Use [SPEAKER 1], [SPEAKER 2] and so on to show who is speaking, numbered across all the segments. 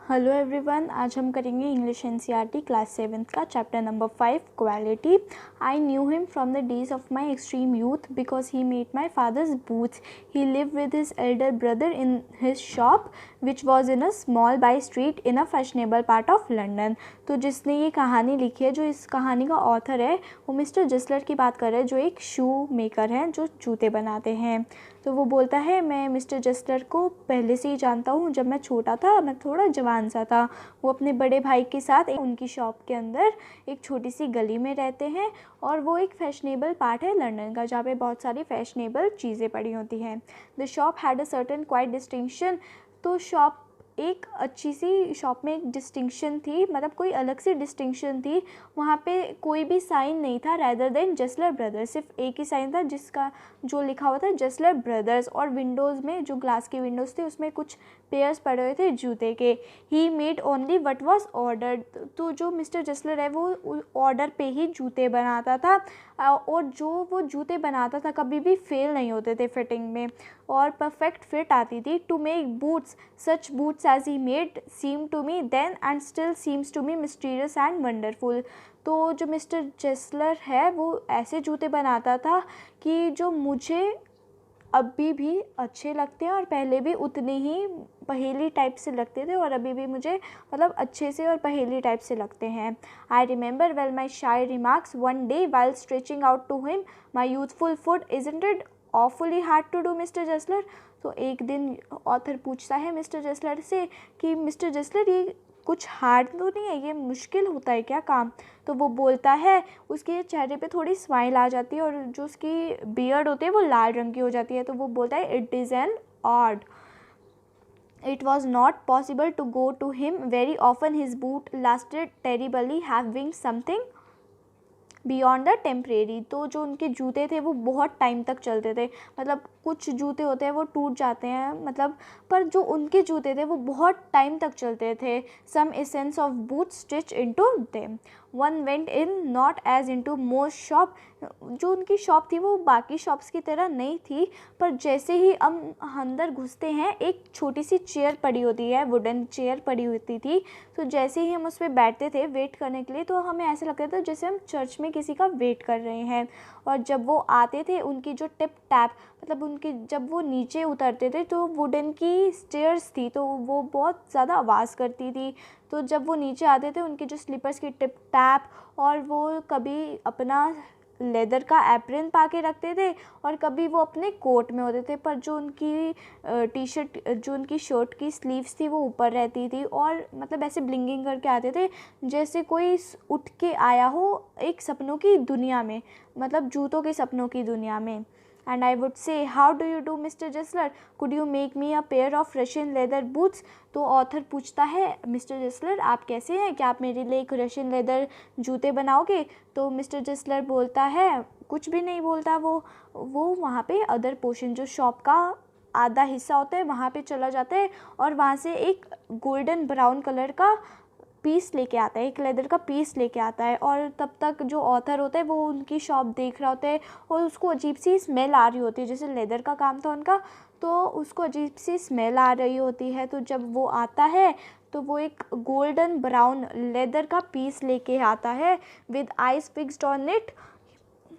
[SPEAKER 1] Hello everyone, आज हम करेंगे इंग्लिश एनसीईआरटी क्लास 7th का chapter number 5 quality. I knew him from the days of my extreme youth because he made my father's booths. He live with his Elder brother in his shop which was in a small by street in a fashionable part of London. तो जिसने ये कहानी लिखी है, जो इस कहानी का ऑथर है, वो मिस्टर जसलर की बात कर रहे हैं, जो एक शू मेकर हैं, जो जूते बनाते हैं। तो वो बोलता है, मैं मिस्टर जसलर को पहले से ही जानता हूँ। जब मैं छोटा था, मैं थोड़ा जवान सा था, वो अपने बड़े भाई के साथ उनकी शॉप के अंदर एक छोटी सी गली में रहते हैं। और वो एक फैशनेबल पार्ट है लंदन का, जहाँ पे बहुत सारी फैशनेबल चीज़ें पड़ी होती हैं। The shop had a certain quite distinction. तो शॉप एक अच्छी सी शॉप में एक डिस्टिंक्शन थी, मतलब कोई अलग सी डिस्टिंक्शन थी। वहाँ पे कोई भी साइन नहीं था रैदर देन जसलर ब्रदर्स, सिर्फ एक ही साइन था जिसका जो लिखा हुआ था जसलर ब्रदर्स। और विंडोज़ में, जो ग्लास की विंडोज़ थे, उसमें कुछ पेयर्स पड़े हुए थे जूते के। He made only what was ordered. तो जो मिस्टर जसलर है, वो ऑर्डर पे ही जूते बनाता था। और जो वो जूते बनाता था कभी भी फेल नहीं होते थे फिटिंग में, और परफेक्ट फिट आती थी। To make boots, such boots as he made seem to me then and still seems to me mysterious and wonderful. तो जो मिस्टर जसलर है, वो ऐसे जूते बनाता था कि जो मुझे अभी भी अच्छे लगते हैं, और पहले भी उतने ही पहेली टाइप से लगते थे, और अभी भी मुझे मतलब अच्छे से और पहेली टाइप से लगते हैं। I remember well my shy remarks one day while stretching out to him my youthful foot isn't it awfully hard to do mister Gessler. तो एक दिन ऑथर पूछता है मिस्टर जसलर से कि मिस्टर जसलर, ये कुछ हार्ड तो नहीं है, ये मुश्किल होता है क्या काम? तो वो बोलता है, उसके चेहरे पे थोड़ी स्माइल आ जाती है, और जो उसकी बियर्ड होती है वो लाल रंग की हो जाती है। तो वो बोलता है, it is an odd. It was not possible to go to him very often. His boot lasted terribly, having something beyond the temporary. तो जो उनके जूते थे वो बहुत टाइम तक चलते थे। मतलब कुछ जूते होते हैं वो टूट जाते हैं, मतलब, पर जो उनके जूते थे वो बहुत टाइम तक चलते थे। Some essence of boot stitch into them. One went in not as into most shop. जो उनकी शॉप थी वो बाकी शॉप्स की तरह नहीं थी, पर जैसे ही हम अंदर घुसते हैं, एक छोटी सी चेयर पड़ी होती है, वुडन चेयर पड़ी होती थी। तो जैसे ही हम उस पर बैठते थे वेट करने के लिए, तो हमें ऐसा लगता था जैसे हम चर्च में किसी का वेट कर रहे हैं। और जब वो आते थे, उनकी जो टिप टैप, मतलब उनकी जब वो नीचे उतरते थे, तो वुडन की स्टेयर्स थी, तो वो बहुत ज़्यादा आवाज़ करती थी। तो जब वो नीचे आते थे, उनके जो स्लीपर्स की टिप टैप, और वो कभी अपना लेदर का एप्रन पा के रखते थे, और कभी वो अपने कोट में होते थे, पर जो उनकी टी शर्ट, जो उनकी शर्ट की स्लीव्स थी वो ऊपर रहती थी, और मतलब ऐसे ब्लिंकिंग करके आते थे जैसे कोई उठ के आया हो एक सपनों की दुनिया में, मतलब जूतों के सपनों की दुनिया में। And I would say, how do you do mister Gessler, could you make me a pair of Russian leather boots. तो ऑथर पूछता है, मिस्टर जसलर आप कैसे हैं, क्या आप मेरे लिए एक रशियन लेदर जूते बनाओगे? तो मिस्टर जसलर बोलता है, कुछ भी नहीं बोलता। वो वहाँ पे अदर पोर्शन, जो शॉप का आधा हिस्सा होता है, वहाँ पे चला जाता है, और वहाँ से एक गोल्डन ब्राउन कलर का पीस लेके आता है, एक लेदर का पीस लेके आता है। और तब तक जो ऑथर होता है वो उनकी शॉप देख रहा होता है, और उसको अजीब सी स्मेल आ रही होती है, जैसे लेदर का काम था उनका, तो उसको अजीब सी स्मेल आ रही होती है। तो जब वो आता है, तो वो एक गोल्डन ब्राउन लेदर का पीस लेके आता है, with eyes fixed on it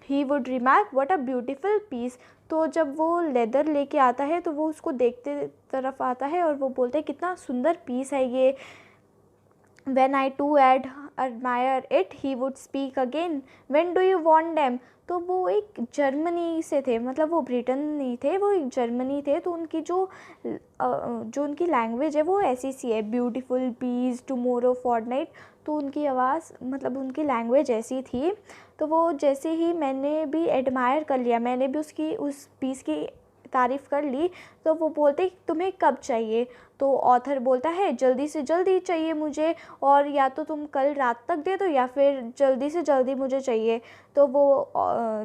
[SPEAKER 1] he would remark what a beautiful piece. तो जब वो लेदर लेके आता है, तो वो उसको देखते तरफ आता है, और वो बोलते हैं, कितना सुंदर पीस है ये। When I too had admire it, he would speak again. When do you want them? तो वो एक जर्मनी से थे, मतलब वो ब्रिटेन नहीं थे, वो एक जर्मनी थे। तो उनकी जो उनकी लैंग्वेज है वो ऐसी सी है, ब्यूटीफुल पीस टुमारो फॉरनाइट। तो उनकी आवाज़, मतलब उनकी लैंग्वेज ऐसी थी। तो वो जैसे ही मैंने भी एडमायर कर लिया, मैंने भी उसकी उस पीस की तारीफ़ कर ली, तो वो बोलते तुम्हें कब चाहिए? तो ऑथर बोलता है, जल्दी से जल्दी चाहिए मुझे, और या तो तुम कल रात तक दे दो, या फिर जल्दी से जल्दी मुझे चाहिए। तो वो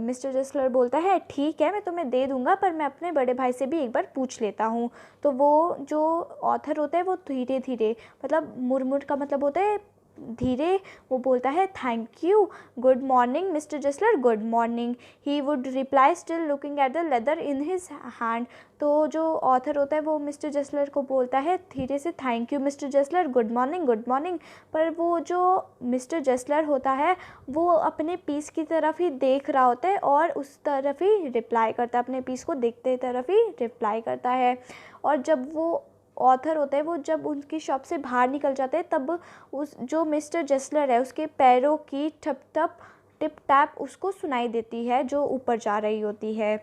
[SPEAKER 1] मिस्टर जसलर बोलता है, ठीक है मैं तुम्हें दे दूँगा, पर मैं अपने बड़े भाई से भी एक बार पूछ लेता हूँ। तो वो जो ऑथर होता है वो धीरे धीरे, मतलब मुरमुर का मतलब होता है धीरे वो बोलता है thank you, good morning mister Gessler, good morning. He would reply still looking at the leather in his hand. तो जो ऑथर होता है वो मिस्टर जसलर को बोलता है धीरे से thank you mister Gessler, good morning, good morning. पर वो जो मिस्टर जसलर होता है वो अपने पीस की तरफ ही देख रहा होता है और उस तरफ ही रिप्लाई करता है, अपने पीस को देखते तरफ ही रिप्लाई करता है। और जब वो ऑथर होता है वो जब उनकी शॉप से बाहर निकल जाते हैं तब उस जो मिस्टर जसलर है उसके पैरों की ठप ठप टिप टैप उसको सुनाई देती है जो ऊपर जा रही होती है।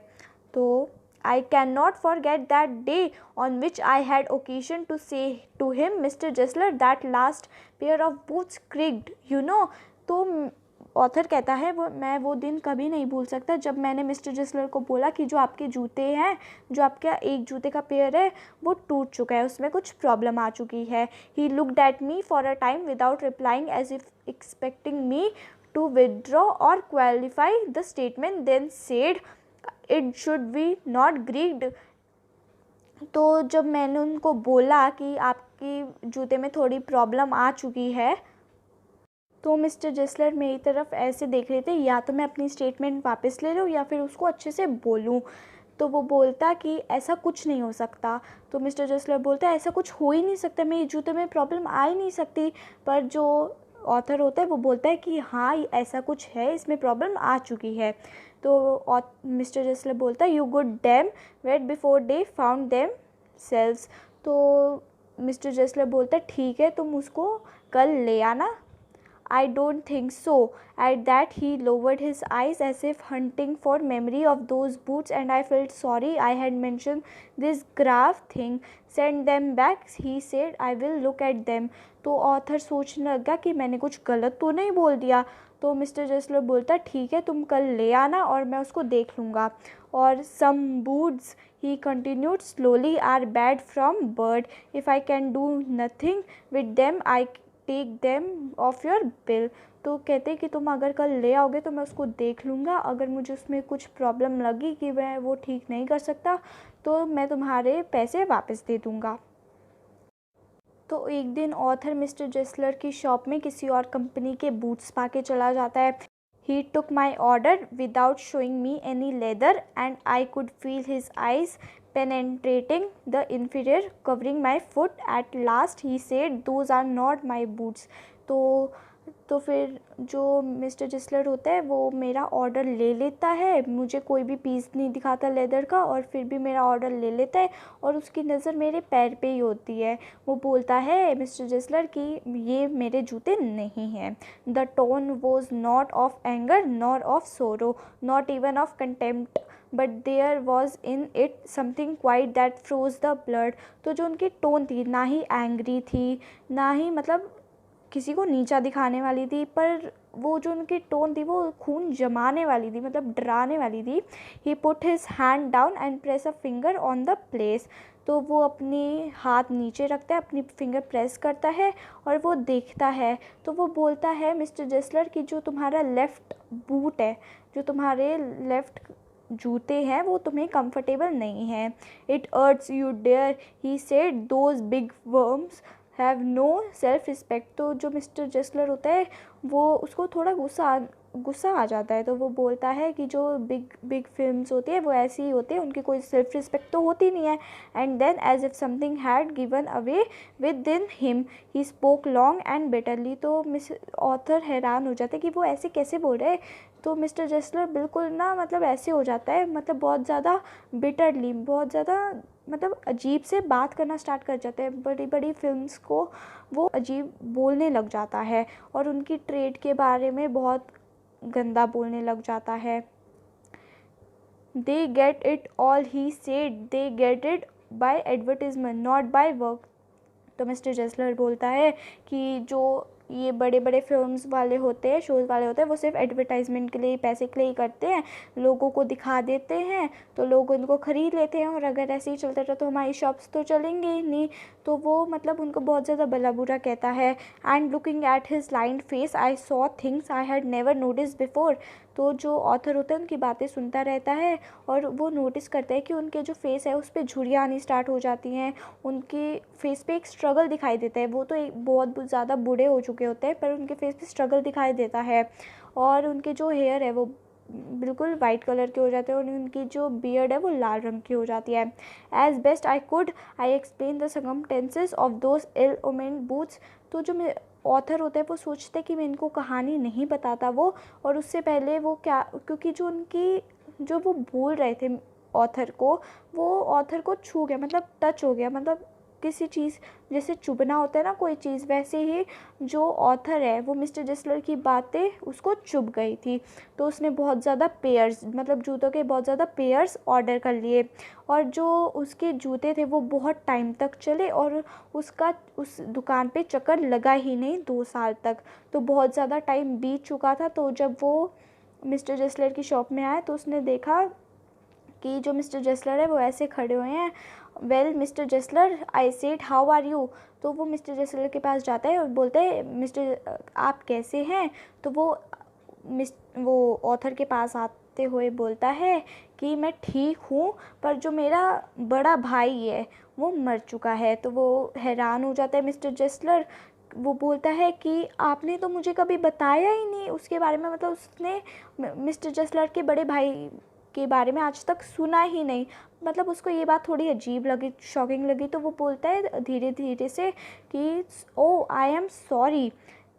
[SPEAKER 1] तो I cannot forget that day on which I had occasion to say to him, Mr. Jessler, that last pair of boots creaked, you know। तो ऑथर कहता है मैं वो दिन कभी नहीं भूल सकता जब मैंने मिस्टर जसलर को बोला कि जो आपके जूते हैं, जो आपका एक जूते का पेयर है वो टूट चुका है, उसमें कुछ प्रॉब्लम आ चुकी है। He looked at me for a time without replying as if expecting me to withdraw or qualify the statement, then said it should be not creaked. तो जब मैंने उनको बोला कि आपकी जूते में थोड़ी प्रॉब्लम आ चुकी है तो मिस्टर जसलर मेरी तरफ ऐसे देख रहे थे या तो मैं अपनी स्टेटमेंट वापस ले लूँ या फिर उसको अच्छे से बोलूँ। तो वो बोलता कि ऐसा कुछ नहीं हो सकता। तो मिस्टर जसलर बोलता है ऐसा कुछ हो ही नहीं सकता, मेरे जूते में प्रॉब्लम आ ही नहीं सकती। पर जो ऑथर होता है वो बोलता है कि हाँ ऐसा कुछ है, इसमें प्रॉब्लम आ चुकी है। तो मिस्टर जसलर बोलता है you good damn wait before they found themselves. तो मिस्टर जसलर बोलता है ठीक है तुम उसको कल ले आना। I don't think so. At that he lowered his eyes as if hunting for memory of those boots, and I felt sorry I had mentioned this grave thing. Send them back, he said. I will look at them. तो author सोचने लगा कि मैंने कुछ गलत तो नहीं बोल दिया। तो मिस्टर जसलर बोलता ठीक है तुम कल ले आना और मैं उसको देख लूँगा। और some boots, he continued slowly, are bad from bird. If I can do nothing with them, I take them off your bill. तो कहते कि तुम अगर कल ले आओगे तो मैं उसको देख लूँगा, अगर मुझे उसमें कुछ प्रॉब्लम लगी कि मैं वो ठीक नहीं कर सकता तो मैं तुम्हारे पैसे वापस दे दूँगा। तो एक दिन ऑथर मिस्टर जसलर की शॉप में किसी और कंपनी के बूट्स पा के चला जाता है। He took my order without showing me any leather, and I could feel his eyes penetrating the inferior, covering my foot. At last he said, "Those are not my boots." तो फिर जो mister जसलर होता है वो मेरा order ले लेता है, मुझे कोई भी पीस नहीं दिखाता लेदर का और फिर भी मेरा ऑर्डर ले लेता है और उसकी नज़र मेरे पैर पे ही होती है। वो बोलता है मिस्टर जसलर कि ये मेरे जूते नहीं हैं। The tone was not of anger nor of sorrow, not even of contempt, but there was in it something quiet that froze the blood. तो जो उनकी टोन थी ना ही एंग्री थी ना ही मतलब किसी को नीचा दिखाने वाली थी, पर वो जो उनकी टोन थी वो खून जमाने वाली थी, मतलब डराने वाली थी। He put his hand down and press a finger on the place. तो वो अपनी हाथ नीचे रखता है, अपनी फिंगर प्रेस करता है और वो देखता है। तो वो बोलता है मिस्टर जसलर कि जो तुम्हारा लेफ़्ट बूट है, जो तुम्हारे लेफ़्ट जूते हैं वो तुम्हें कंफर्टेबल नहीं है। It hurts you there, he said, those big firms have no self respect. तो जो मिस्टर जसलर होता है वो उसको थोड़ा गुस्सा आ जाता है। तो वो बोलता है कि जो बिग फिल्म्स होती है वो ऐसी ही होती है, उनकी कोई सेल्फ रिस्पेक्ट तो होती नहीं है। And then as if something had given away within him he spoke long and bitterly. तो ऑथर हैरान हो जाता है कि वो ऐसे कैसे बोल रहे हैं। तो मिस्टर जसलर बिल्कुल ना मतलब ऐसे हो जाता है, मतलब बहुत ज़्यादा बिटरली, बहुत ज़्यादा मतलब अजीब से बात करना स्टार्ट कर जाते हैं। बड़ी बड़ी फिल्म्स को वो अजीब बोलने लग जाता है और उनकी ट्रेड के बारे में बहुत गंदा बोलने लग जाता है। They get it all, he said, they get it by advertisement not by work. तो मिस्टर जसलर बोलता है कि जो ये बड़े बड़े फिल्म्स वाले होते हैं, शोज़ वाले होते हैं, वो सिर्फ एडवर्टाइजमेंट के लिए, पैसे के लिए ही करते हैं, लोगों को दिखा देते हैं तो लोग उनको ख़रीद लेते हैं और अगर ऐसे ही चलता रहा तो हमारी शॉप्स तो चलेंगे ही नहीं। तो वो मतलब उनको बहुत ज़्यादा भला बुरा कहता है। And looking at his lined face I saw things I had never notice before. तो जो ऑथर होता है उनकी बातें सुनता रहता है और वो नोटिस करता है कि उनके जो फेस है उस पर झुर्रियाँ आनी स्टार्ट हो जाती हैं, उनके फेस पे एक स्ट्रगल दिखाई देता है। वो तो एक बहुत ज़्यादा बूढ़े हो चुके होते हैं पर उनके फेस पे स्ट्रगल दिखाई देता है, और उनके जो हेयर है वो बिल्कुल वाइट कलर के हो जाते हैं और उनकी जो बियर्ड है वो लाल रंग की हो जाती है। As best I could I explain the circumstances of those ill omened boots. तो जो मैं ऑथर होता है वो सोचते कि मैं इनको कहानी नहीं बताता वो, और उससे पहले वो क्या, क्योंकि जो उनकी जो वो बोल रहे थे ऑथर को, वो ऑथर को छू गया, मतलब टच हो गया, मतलब किसी चीज़ जैसे चुभना होता है ना कोई चीज़, वैसे ही जो ऑथर है वो मिस्टर जेस्लर की बातें उसको चुभ गई थी। तो उसने बहुत ज़्यादा पेयर्स, मतलब जूतों के बहुत ज़्यादा पेयर्स ऑर्डर कर लिए, और जो उसके जूते थे वो बहुत टाइम तक चले और उसका उस दुकान पे चक्कर लगा ही नहीं 2 साल तक। तो बहुत ज़्यादा टाइम बीत चुका था। तो जब वो मिस्टर जेस्लर की शॉप में आए तो उसने देखा कि जो मिस्टर जेस्लर है वो ऐसे खड़े हुए हैं। Well mister Gessler, I said how are you. तो वो मिस्टर जेस्लर के पास जाता है और बोलते हैं मिस्टर आप कैसे हैं। तो वो ऑथर के पास आते हुए बोलता है कि मैं ठीक हूँ, पर जो मेरा बड़ा भाई है वो मर चुका है। तो वो हैरान हो जाता है मिस्टर जेस्लर। वो बोलता है कि आपने तो मुझे कभी बताया ही नहीं उसके बारे में, मतलब उसने मिस्टर जेस्लर के बड़े भाई के बारे में आज तक सुना ही नहीं। मतलब उसको ये बात थोड़ी अजीब लगी, शॉकिंग लगी। तो वो बोलता है धीरे धीरे से कि ओ आई एम सॉरी।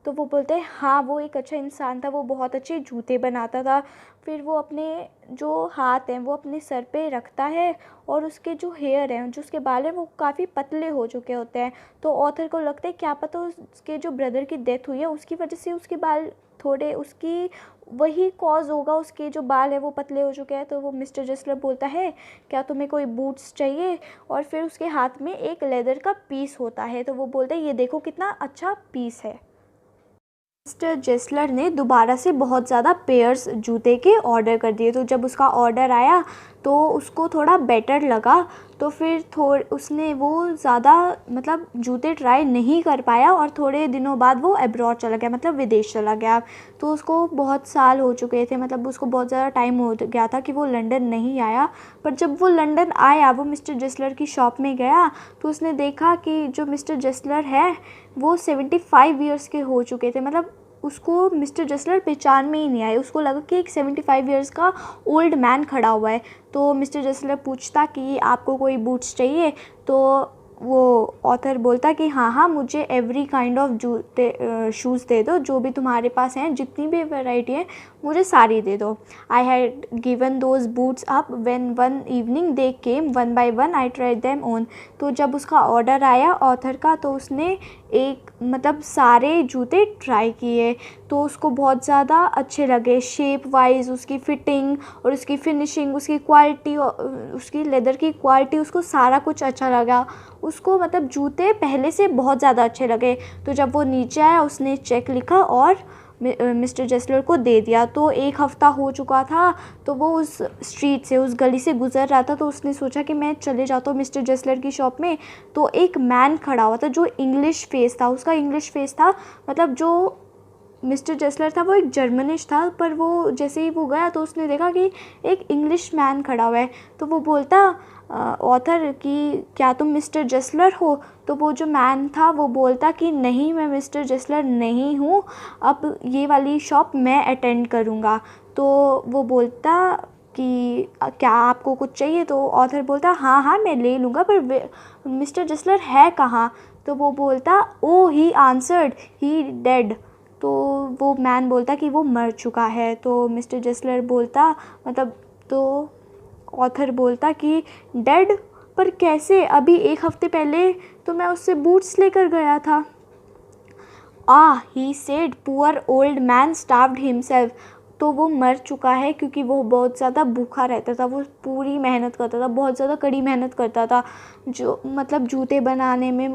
[SPEAKER 1] तो वो बोलते हैं हाँ वो एक अच्छा इंसान था, वो बहुत अच्छे जूते बनाता था। फिर वो अपने जो हाथ हैं वो अपने सर पे रखता है और उसके जो हेयर हैं, जो उसके बाल हैं, वो काफ़ी पतले हो चुके होते हैं। तो ऑथर को लगता है क्या पता उसके जो ब्रदर की डेथ हुई है उसकी वजह से उसके बाल थोड़े, उसकी वही कॉज होगा, उसके जो बाल है वो पतले हो चुके हैं। तो वो मिस्टर जेस्लर बोलता है क्या तुम्हें कोई बूट्स चाहिए, और फिर उसके हाथ में एक लेदर का पीस होता है। तो वो बोलते हैं ये देखो कितना अच्छा पीस है। मिस्टर जेस्लर ने दोबारा से बहुत ज़्यादा पेयर्स जूते के ऑर्डर कर दिए। तो जब उसका ऑर्डर आया तो उसको थोड़ा बेटर लगा। तो फिर उसने वो ज़्यादा मतलब जूते ट्राई नहीं कर पाया और थोड़े दिनों बाद वो अब्रॉड चला गया, मतलब विदेश चला गया। तो उसको बहुत साल हो चुके थे, मतलब उसको बहुत ज़्यादा टाइम हो गया था कि वो लंदन नहीं आया। पर जब वो लंदन आया, वो मिस्टर जेस्लर की शॉप में गया तो उसने देखा कि जो मिस्टर जेस्लर है वो 75 ईयर्स के हो चुके थे। मतलब उसको मिस्टर जेस्लर पहचान में ही नहीं आए, उसको लगा कि एक 75 ईयर्स का ओल्ड मैन खड़ा हुआ है। तो मिस्टर जेस्लर पूछता कि आपको कोई बूट्स चाहिए। तो वो ऑथर बोलता कि हाँ हाँ मुझे एवरी काइंड ऑफ जूते शूज़ दे दो, जो भी तुम्हारे पास हैं, जितनी भी वैरायटी है मुझे सारी दे दो। I had given those boots up when one evening they came one by one I tried them on. तो जब उसका ऑर्डर आया ऑथर का तो उसने एक मतलब सारे जूते ट्राई किए। तो उसको बहुत ज़्यादा अच्छे लगे, शेप वाइज, उसकी फिटिंग और उसकी फिनिशिंग, उसकी क्वालिटी, उसकी लेदर की क्वालिटी, उसको सारा कुछ अच्छा लगा। उसको मतलब जूते पहले से बहुत ज़्यादा अच्छे लगे। तो जब वो नीचे आया उसने चेक लिखा और मिस्टर जेस्लर को दे दिया। तो 1 हफ़्ता हो चुका था। तो वो उस स्ट्रीट से, उस गली से गुज़र रहा था। तो उसने सोचा कि मैं चले जाता हूँ मिस्टर जेस्लर की शॉप में। तो एक मैन खड़ा हुआ था जो इंग्लिश फेस था, उसका इंग्लिश फेस था। मतलब जो मिस्टर जेस्लर था वो एक जर्मनिश था, पर वो जैसे ही वो गया तो उसने देखा कि एक इंग्लिश मैन खड़ा हुआ है। तो वो बोलता ऑथर कि क्या तुम मिस्टर जेस्लर हो। तो वो जो मैन था वो बोलता कि नहीं मैं मिस्टर जेस्लर नहीं हूँ, अब ये वाली शॉप मैं अटेंड करूँगा। तो वो बोलता कि क्या आपको कुछ चाहिए। तो ऑथर बोलता हाँ हाँ मैं ले लूँगा, पर मिस्टर जेस्लर है कहाँ। तो वो बोलता ओ ही आंसर्ड ही डेड। तो वो मैन बोलता कि वो मर चुका है। तो मिस्टर जेस्लर बोलता मतलब, तो ऑथर बोलता कि डेड, पर कैसे, अभी 1 हफ़्ते पहले तो मैं उससे बूट्स लेकर गया था। He said poor old man starved himself. तो वो मर चुका है क्योंकि वो बहुत ज़्यादा भूखा रहता था, वो पूरी मेहनत करता था, बहुत ज़्यादा कड़ी मेहनत करता था। जो मतलब जूते बनाने में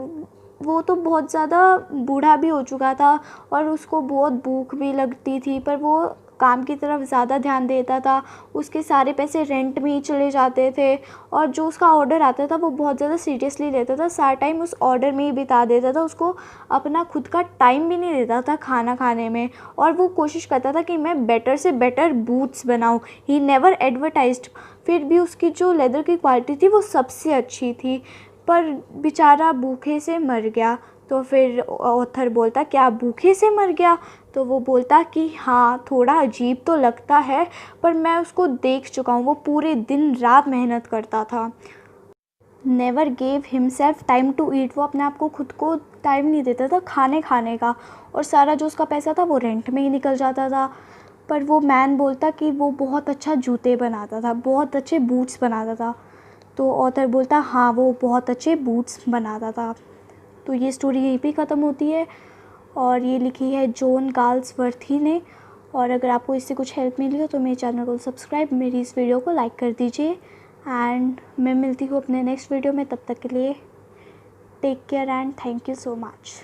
[SPEAKER 1] वो तो बहुत ज़्यादा बूढ़ा भी हो चुका था और उसको बहुत भूख भी लगती थी, पर वो काम की तरफ ज़्यादा ध्यान देता था, उसके सारे पैसे रेंट में ही चले जाते थे और जो उसका ऑर्डर आता था वो बहुत ज़्यादा सीरियसली लेता था, सारा टाइम उस ऑर्डर में ही बिता देता था, उसको अपना खुद का टाइम भी नहीं देता था खाना खाने में। और वो कोशिश करता था कि मैं बेटर से बेटर बूट्स बनाऊँ। ही नेवर एडवर्टाइज्ड, फिर भी उसकी जो लेदर की क्वालिटी थी वो सबसे अच्छी थी, पर बेचारा भूखे से मर गया। तो फिर ऑथर बोलता क्या भूखे से मर गया? तो वो बोलता कि हाँ, थोड़ा अजीब तो लगता है, पर मैं उसको देख चुका हूँ, वो पूरे दिन रात मेहनत करता था। Never gave himself time to eat, वो अपने आप को खुद को टाइम नहीं देता था खाने का, और सारा जो उसका पैसा था वो रेंट में ही निकल जाता था। पर वो मैन बोलता कि वो बहुत अच्छा जूते बनाता था, बहुत अच्छे बूट्स बनाता था। तो ऑथर बोलता हाँ, वो बहुत अच्छे बूट्स बनाता था। तो ये स्टोरी यहीं पे ख़त्म होती है और ये लिखी है जॉन गाल्सवर्थी ने। और अगर आपको इससे कुछ हेल्प मिली हो तो मेरे चैनल को सब्सक्राइब, मेरी इस वीडियो को लाइक कर दीजिए। एंड मैं मिलती हूँ अपने नेक्स्ट वीडियो में, तब तक के लिए take care and thank you so much.